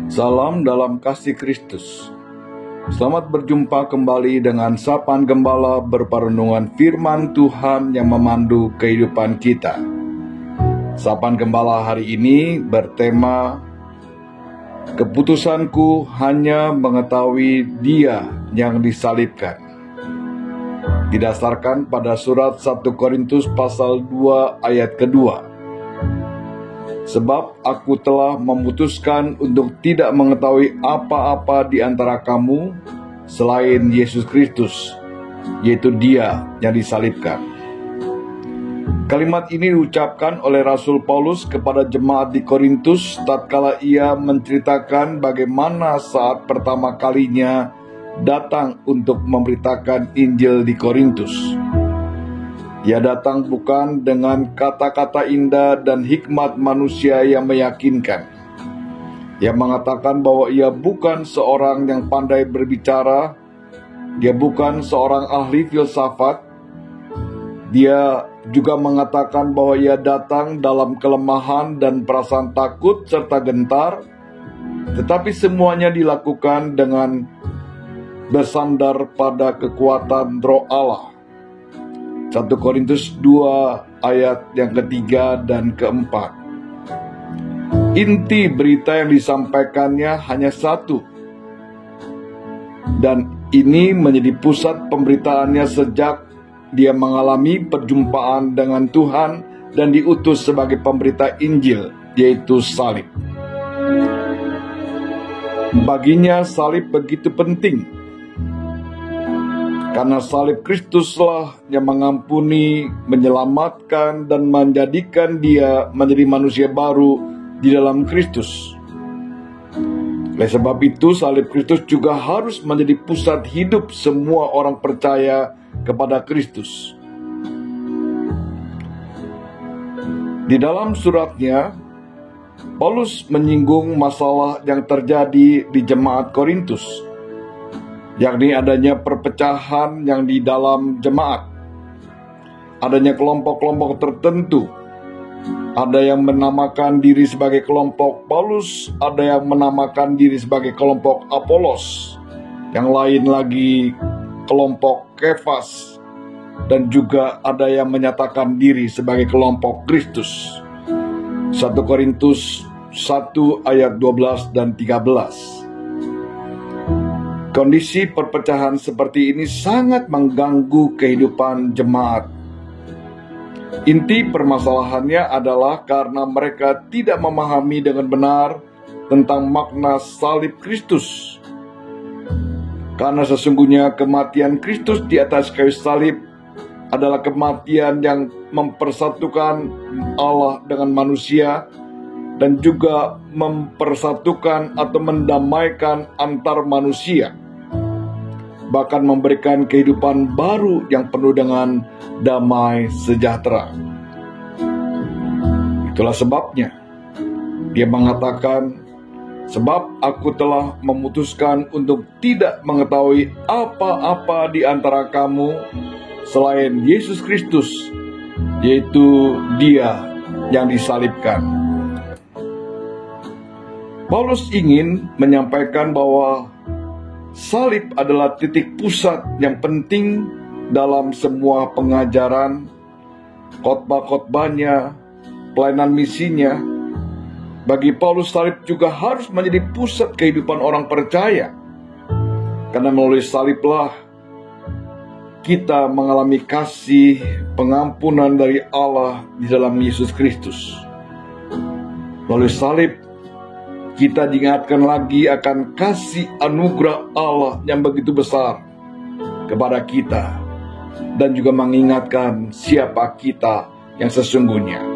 Salam dalam kasih Kristus. Selamat berjumpa kembali dengan Sapaan Gembala berperenungan firman Tuhan yang memandu kehidupan kita. Sapaan Gembala hari ini bertema keputusanku hanya mengetahui Dia yang disalibkan. Didasarkan pada surat 1 Korintus pasal 2 ayat kedua. Sebab aku telah memutuskan untuk tidak mengetahui apa-apa di antara kamu selain Yesus Kristus, yaitu Dia yang disalibkan. Kalimat ini diucapkan oleh Rasul Paulus kepada jemaat di Korintus tatkala ia menceritakan bagaimana saat pertama kalinya datang untuk memberitakan Injil di Korintus. Ia datang bukan dengan kata-kata indah dan hikmat manusia yang meyakinkan. Ia mengatakan bahwa ia bukan seorang yang pandai berbicara, dia bukan seorang ahli filsafat. Dia juga mengatakan bahwa ia datang dalam kelemahan dan perasaan takut serta gentar, tetapi semuanya dilakukan dengan bersandar pada kekuatan Roh Allah. 1 Korintus 2 ayat yang ketiga dan keempat. Inti berita yang disampaikannya hanya satu, dan ini menjadi pusat pemberitaannya sejak dia mengalami perjumpaan dengan Tuhan dan diutus sebagai pemberita Injil, yaitu salib. Baginya salib begitu penting, karena salib Kristuslah yang mengampuni, menyelamatkan, dan menjadikan dia menjadi manusia baru di dalam Kristus. Oleh sebab itu, salib Kristus juga harus menjadi pusat hidup semua orang percaya kepada Kristus. Di dalam suratnya, Paulus menyinggung masalah yang terjadi di jemaat Korintus, yakni adanya perpecahan yang di dalam jemaat. Adanya kelompok-kelompok tertentu. Ada yang menamakan diri sebagai kelompok Paulus, ada yang menamakan diri sebagai kelompok Apolos, yang lain lagi kelompok Kefas, dan juga ada yang menyatakan diri sebagai kelompok Kristus. 1 Korintus 1 ayat 12 dan 13. Kondisi perpecahan seperti ini sangat mengganggu kehidupan jemaat. Inti permasalahannya adalah karena mereka tidak memahami dengan benar tentang makna salib Kristus. Karena sesungguhnya kematian Kristus di atas kayu salib adalah kematian yang mempersatukan Allah dengan manusia, dan juga mempersatukan atau mendamaikan antar manusia, bahkan memberikan kehidupan baru yang penuh dengan damai sejahtera. Itulah sebabnya dia mengatakan, sebab aku telah memutuskan untuk tidak mengetahui apa-apa di antara kamu selain Yesus Kristus, yaitu Dia yang disalibkan. Paulus ingin menyampaikan bahwa salib adalah titik pusat yang penting dalam semua pengajaran, khotbah-khotbahnya, pelayanan misinya. Bagi Paulus, salib juga harus menjadi pusat kehidupan orang percaya, karena melalui saliblah kita mengalami kasih pengampunan dari Allah di dalam Yesus Kristus. Melalui salib kita diingatkan lagi akan kasih anugerah Allah yang begitu besar kepada kita, dan juga mengingatkan siapa kita yang sesungguhnya.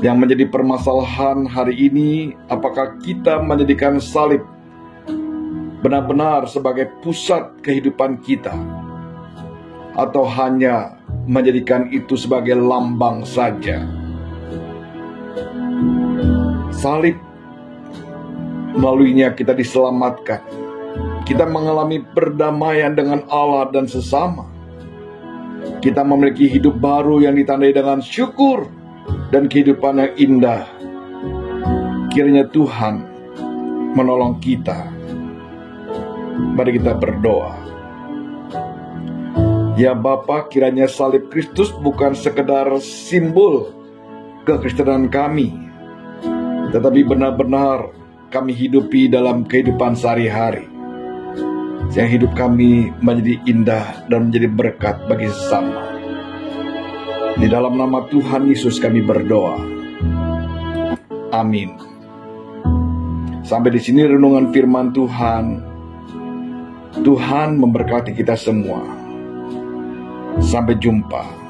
Yang menjadi permasalahan hari ini, apakah kita menjadikan salib benar-benar sebagai pusat kehidupan kita, atau hanya menjadikan itu sebagai lambang saja. Salib, melaluinya kita diselamatkan. Kita mengalami perdamaian dengan Allah dan sesama. Kita memiliki hidup baru yang ditandai dengan syukur dan kehidupan yang indah. Kiranya Tuhan menolong kita. Mari kita berdoa. Ya Bapa, kiranya salib Kristus bukan sekedar simbol kekristenan kami, tetapi benar-benar kami hidupi dalam kehidupan sehari-hari, sehingga hidup kami menjadi indah dan menjadi berkat bagi sesama. Di dalam nama Tuhan Yesus kami berdoa. Amin. Sampai di sini renungan firman Tuhan. Tuhan memberkati kita semua. Sampai jumpa.